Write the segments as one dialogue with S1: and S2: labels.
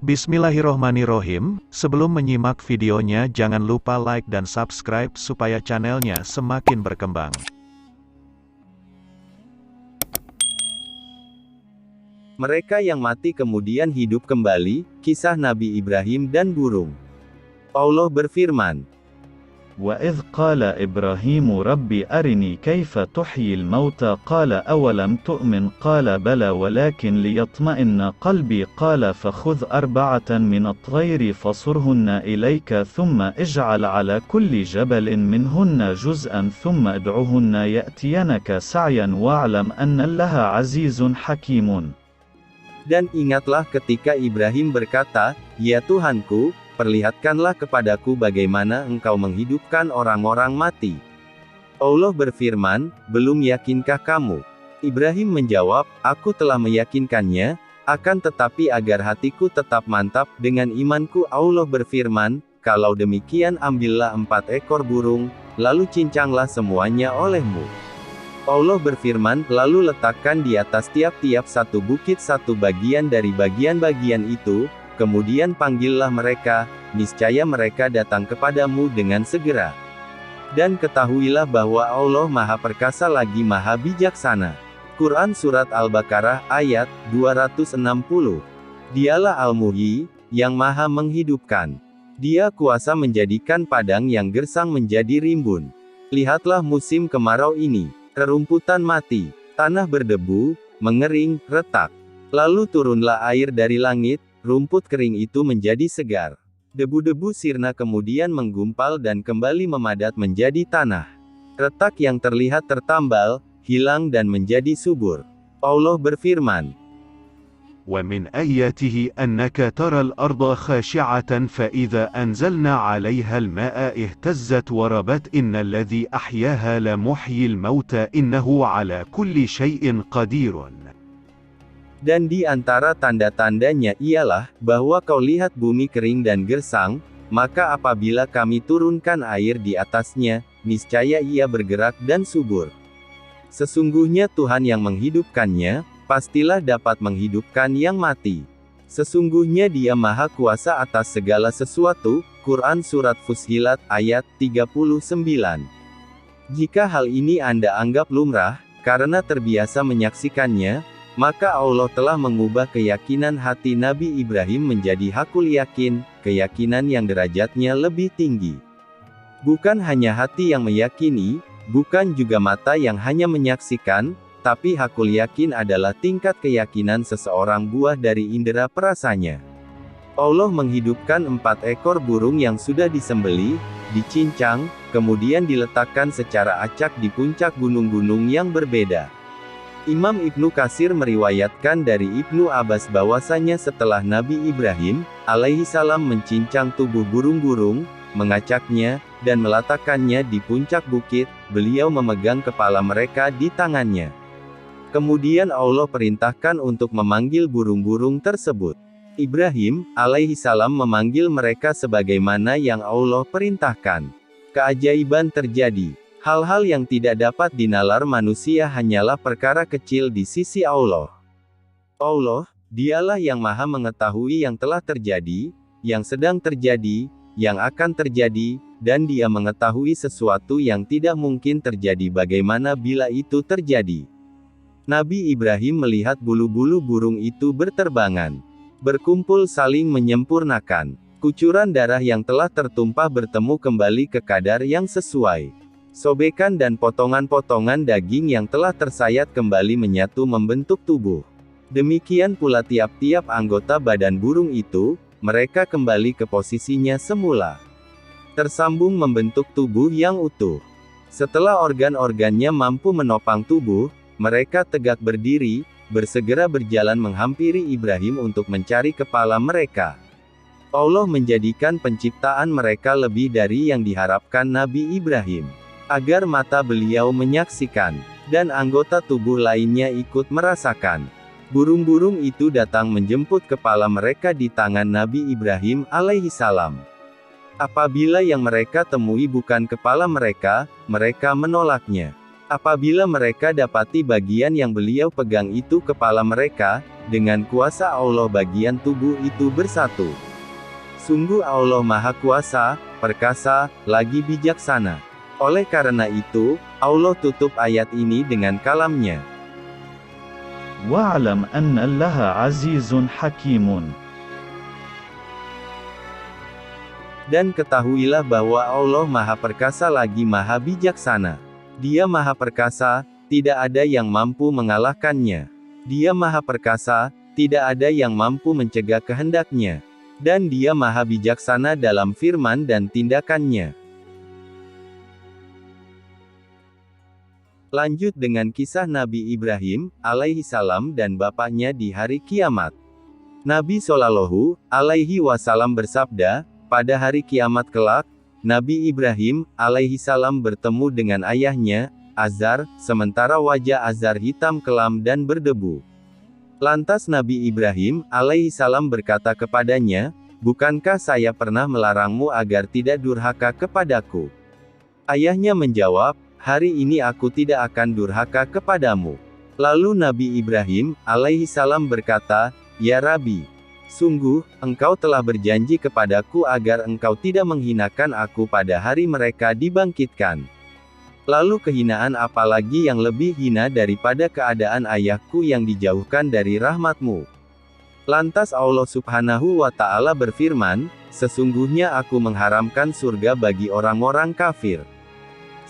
S1: Bismillahirrohmanirrohim, sebelum menyimak videonya jangan lupa like dan subscribe supaya channelnya semakin berkembang.
S2: Mereka yang mati kemudian hidup kembali, kisah Nabi Ibrahim dan burung. Allah berfirman,
S3: وَإِذْ قَالَ إِبْرَاهِيمُ رَبِّ أَرِنِي كَيْفَ تُحْيِي الْمَوْتَى قَالَ أَوَلَمْ تُؤْمِنْ قَالَ بَلَى وَلَكِنْ لِيَطْمَئِنَّ قَلْبِي قَالَ فَخُذْ أَرْبَعَةً مِنَ الطَّيْرِ فَصُرْهُنَّ إِلَيْكَ ثُمَّ اجْعَلْ عَلَى كُلِّ جَبَلٍ مِنْهُنَّ جُزْءًا ثُمَّ ادْعُهُنَّ يَأْتِيَنَكَ سَعْيًا وَاعْلَمْ أَنَّ اللَّهَ عَزِيزٌ حَكِيمٌ.
S2: Dan ingatlah ketika Ibrahim berkata, "Ya Tuhanku, perlihatkanlah kepadaku bagaimana Engkau menghidupkan orang-orang mati." Allah berfirman, "Belum yakinkah kamu?" Ibrahim menjawab, "Aku telah meyakinkannya, akan tetapi agar hatiku tetap mantap dengan imanku." Allah berfirman, "Kalau demikian ambillah 4 ekor burung, lalu cincanglah semuanya olehmu." Allah berfirman, "Lalu letakkan di atas tiap-tiap satu bukit satu bagian dari bagian-bagian itu, kemudian panggillah mereka, niscaya mereka datang kepadamu dengan segera. Dan ketahuilah bahwa Allah Maha Perkasa lagi Maha Bijaksana." Quran Surat Al-Baqarah, ayat 260. Dialah Al-Muhyi, yang Maha menghidupkan. Dia kuasa menjadikan padang yang gersang menjadi rimbun. Lihatlah musim kemarau ini. Rerumputan mati, tanah berdebu, mengering, retak. Lalu turunlah air dari langit, rumput kering itu menjadi segar. Debu-debu sirna kemudian menggumpal dan kembali memadat menjadi tanah. Retak yang terlihat tertambal, hilang dan menjadi subur. Allah berfirman,
S1: وَمِنْ آيَاتِهِ أَنَّكَ تَرَى الْأَرْضَ خَاشِعَةً فَإِذَا أَنْزَلْنَا عَلَيْهَا الْمَاءَ اهْتَزَّتْ وَرَبَتْ إِنَّ الَّذِي أَحْيَاهَا لَمُحْيِي الْمَوْتَى إِنَّهُ عَلَى كُلِّ شَيْءٍ قَدِيرٌ.
S2: Dan di antara tanda-tandanya ialah, bahwa kau lihat bumi kering dan gersang, maka apabila kami turunkan air di atasnya, niscaya ia bergerak dan subur. Sesungguhnya Tuhan yang menghidupkannya, pastilah dapat menghidupkan yang mati. Sesungguhnya Dia Maha Kuasa atas segala sesuatu. Quran Surat Fussilat, ayat 39. Jika hal ini Anda anggap lumrah, karena terbiasa menyaksikannya, maka Allah telah mengubah keyakinan hati Nabi Ibrahim menjadi hakul yakin, keyakinan yang derajatnya lebih tinggi. Bukan hanya hati yang meyakini, bukan juga mata yang hanya menyaksikan, tapi hakul yakin adalah tingkat keyakinan seseorang buah dari indera perasanya. Allah menghidupkan 4 ekor burung yang sudah disembelih, dicincang, kemudian diletakkan secara acak di puncak gunung-gunung yang berbeda. Imam Ibnu Katsir meriwayatkan dari Ibnu Abbas bahwasanya setelah Nabi Ibrahim, alaihissalam mencincang tubuh burung-burung, mengacaknya, dan meletakkannya di puncak bukit, beliau memegang kepala mereka di tangannya. Kemudian Allah perintahkan untuk memanggil burung-burung tersebut. Ibrahim, alaihissalam memanggil mereka sebagaimana yang Allah perintahkan. Keajaiban terjadi. Hal-hal yang tidak dapat dinalar manusia hanyalah perkara kecil di sisi Allah. Allah, Dialah yang Maha mengetahui yang telah terjadi, yang sedang terjadi, yang akan terjadi, dan Dia mengetahui sesuatu yang tidak mungkin terjadi bagaimana bila itu terjadi. Nabi Ibrahim melihat bulu-bulu burung itu berterbangan, berkumpul saling menyempurnakan. Kucuran darah yang telah tertumpah bertemu kembali ke kadar yang sesuai. Sobekan dan potongan-potongan daging yang telah tersayat kembali menyatu membentuk tubuh. Demikian pula tiap-tiap anggota badan burung itu, mereka kembali ke posisinya semula. Tersambung membentuk tubuh yang utuh. Setelah organ-organnya mampu menopang tubuh, mereka tegak berdiri, bersegera berjalan menghampiri Ibrahim untuk mencari kepala mereka. Allah menjadikan penciptaan mereka lebih dari yang diharapkan Nabi Ibrahim, agar mata beliau menyaksikan, dan anggota tubuh lainnya ikut merasakan. Burung-burung itu datang menjemput kepala mereka di tangan Nabi Ibrahim alaihissalam. Apabila yang mereka temui bukan kepala mereka, mereka menolaknya. Apabila mereka dapati bagian yang beliau pegang itu kepala mereka, dengan kuasa Allah bagian tubuh itu bersatu. Sungguh Allah Maha Kuasa, Perkasa, lagi bijaksana. Oleh karena itu, Allah tutup ayat ini dengan kalamnya.
S3: Wa'lam anna Allaha azizun hakimun.
S2: Dan ketahuilah bahwa Allah Maha Perkasa lagi Maha Bijaksana. Dia Maha Perkasa, tidak ada yang mampu mengalahkannya. Dia Maha Perkasa, tidak ada yang mampu mencegah kehendaknya. Dan Dia Maha Bijaksana dalam firman dan tindakannya. Lanjut dengan kisah Nabi Ibrahim, alaihissalam dan bapaknya di hari kiamat. Nabi Shallallahu alaihi wasallam bersabda, pada hari kiamat kelak, Nabi Ibrahim, alaihissalam bertemu dengan ayahnya, Azar, sementara wajah Azar hitam kelam dan berdebu. Lantas Nabi Ibrahim, alaihissalam berkata kepadanya, bukankah saya pernah melarangmu agar tidak durhaka kepadaku? Ayahnya menjawab, hari ini aku tidak akan durhaka kepadamu. Lalu Nabi Ibrahim, alaihissalam berkata, ya Rabbi, sungguh, engkau telah berjanji kepadaku agar engkau tidak menghinakan aku pada hari mereka dibangkitkan. Lalu kehinaan apa lagi yang lebih hina daripada keadaan ayahku yang dijauhkan dari rahmatmu? Lantas Allah Subhanahu wa Ta'ala berfirman, sesungguhnya aku mengharamkan surga bagi orang-orang kafir.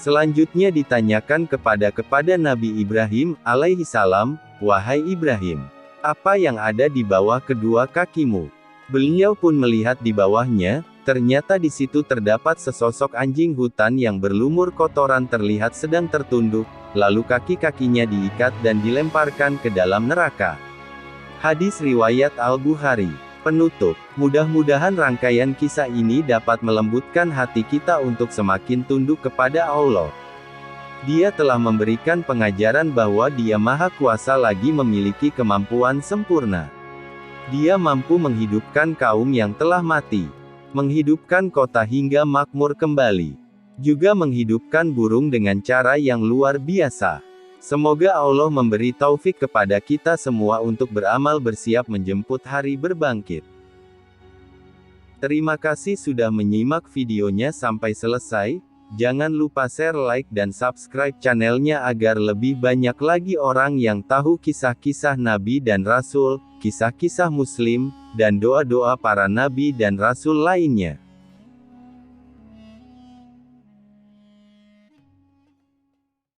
S2: Selanjutnya ditanyakan kepada Nabi Ibrahim, alaihissalam, wahai Ibrahim, apa yang ada di bawah kedua kakimu? Beliau pun melihat di bawahnya, ternyata di situ terdapat sesosok anjing hutan yang berlumur kotoran terlihat sedang tertunduk, lalu kaki-kakinya diikat dan dilemparkan ke dalam neraka. Hadis riwayat Al-Bukhari. Penutup, mudah-mudahan rangkaian kisah ini dapat melembutkan hati kita untuk semakin tunduk kepada Allah. Dia telah memberikan pengajaran bahwa Dia Maha Kuasa lagi memiliki kemampuan sempurna. Dia mampu menghidupkan kaum yang telah mati, menghidupkan kota hingga makmur kembali, juga menghidupkan burung dengan cara yang luar biasa. Semoga Allah memberi taufik kepada kita semua untuk beramal bersiap menjemput hari berbangkit. Terima kasih sudah menyimak videonya sampai selesai. Jangan lupa share, like, dan subscribe channelnya agar lebih banyak lagi orang yang tahu kisah-kisah Nabi dan Rasul, kisah-kisah Muslim, dan doa-doa para Nabi dan Rasul lainnya.